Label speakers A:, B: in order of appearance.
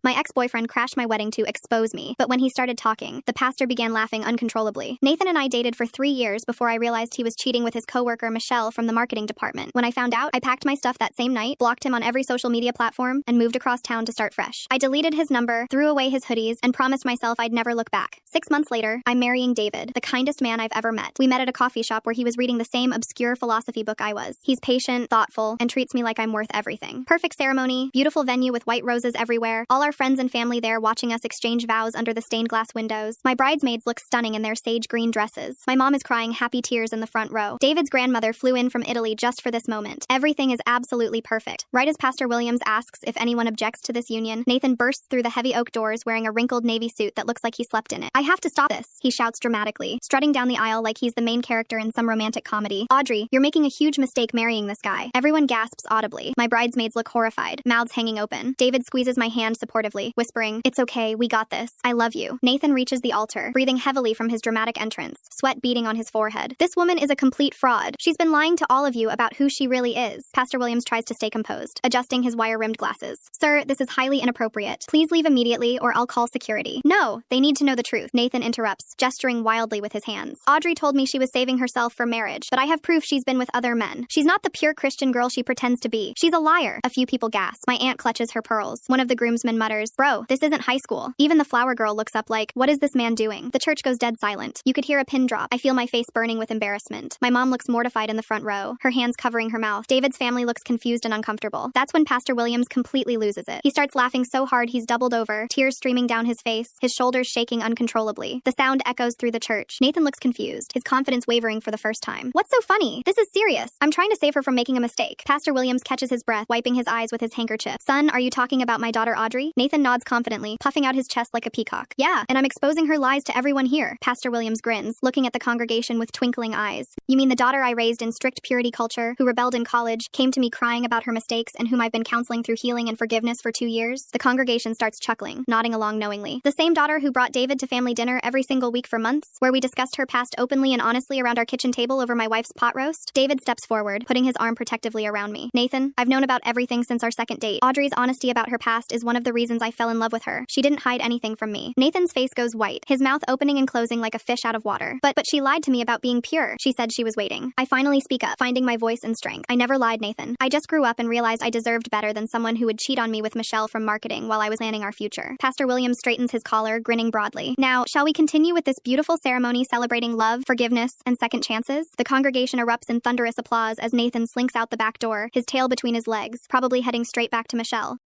A: My ex-boyfriend crashed my wedding to expose me, but when he started talking, the pastor began laughing uncontrollably. Nathan and I dated for 3 years before I realized he was cheating with his coworker Michelle from the marketing department. When I found out, I packed my stuff that same night, blocked him on every social media platform, and moved across town to start fresh. I deleted his number, threw away his hoodies, and promised myself I'd never look back. 6 months later, I'm marrying David, the kindest man I've ever met. We met at a coffee shop where he was reading the same obscure philosophy book I was. He's patient, thoughtful, and treats me like I'm worth everything. Perfect ceremony, beautiful venue with white roses everywhere, all our friends and family there watching us exchange vows under the stained glass windows. My bridesmaids look stunning in their sage green dresses. My mom is crying happy tears in the front row. David's grandmother flew in from Italy just for this moment. Everything is absolutely perfect. Right as Pastor Williams asks if anyone objects to this union, Nathan bursts through the heavy oak doors wearing a wrinkled navy suit that looks like he slept in it. "I have to stop this," he shouts dramatically, strutting down the aisle like he's the main character in some romantic comedy. "Audrey, you're making a huge mistake marrying this guy." Everyone gasps audibly. My bridesmaids look horrified, mouths hanging open. David squeezes my hand supportively, whispering, "It's okay, we got this. I love you." Nathan reaches the altar, breathing heavily from his dramatic entrance, sweat beading on his forehead. "This woman is a complete fraud. She's been lying to all of you about who she really is." Pastor Williams tries to stay composed, adjusting his wire-rimmed glasses. "Sir, this is highly inappropriate. Please leave immediately or I'll call security." "No, they need to know the truth," Nathan interrupts, gesturing wildly with his hands. "Audrey told me she was saving herself for marriage, but I have proof she's been with other men. She's not the pure Christian girl she pretends to be. She's a liar." A few people gasp. My aunt clutches her pearls. One of the groomsmen mutters, "Bro, this isn't high school." Even the flower girl looks up like, "What is this man doing?" The church goes dead silent. You could hear a pin drop. I feel my face burning with embarrassment. My mom looks mortified in the front row, her hands covering her mouth. David's family looks confused and uncomfortable. That's when Pastor Williams completely loses it. He starts laughing so hard he's doubled over, tears streaming down his face, his shoulders shaking uncontrollably. The sound echoes through the church. Nathan looks confused, his confidence wavering for the first time. "What's so funny? This is serious. I'm trying to save her from making a mistake." Pastor Williams catches his breath, wiping his eyes with his handkerchief. "Son, are you talking about my daughter Audrey?" Nathan nods confidently, puffing out his chest like a peacock. "Yeah, and I'm exposing her lies to everyone here." Pastor Williams grins, looking at the congregation with twinkling eyes. "You mean the daughter I raised in strict purity culture, who rebelled in college, came to me crying about her mistakes, and whom I've been counseling through healing and forgiveness for 2 years?" The congregation starts chuckling, nodding along knowingly. "The same daughter who brought David to family dinner every single week for months, where we discussed her past openly and honestly around our kitchen table over my wife's pot roast?" David steps forward, putting his arm protectively around me. "Nathan, I've known about everything since our second date. Audrey's honesty about her past is one of the reasons I fell in love with her. She didn't hide anything from me." Nathan's face goes white, his mouth opening and closing like a fish out of water. But she lied to me about being pure. She said she was waiting." I finally speak up, finding my voice and strength. "I never lied, Nathan. I just grew up and realized I deserved better than someone who would cheat on me with Michelle from marketing while I was planning our future." Pastor Williams straightens his collar, grinning broadly. "Now, shall we continue with this beautiful ceremony celebrating love, forgiveness, and second chances?" The congregation erupts in thunderous applause as Nathan slinks out the back door, his tail between his legs, probably heading straight back to Michelle.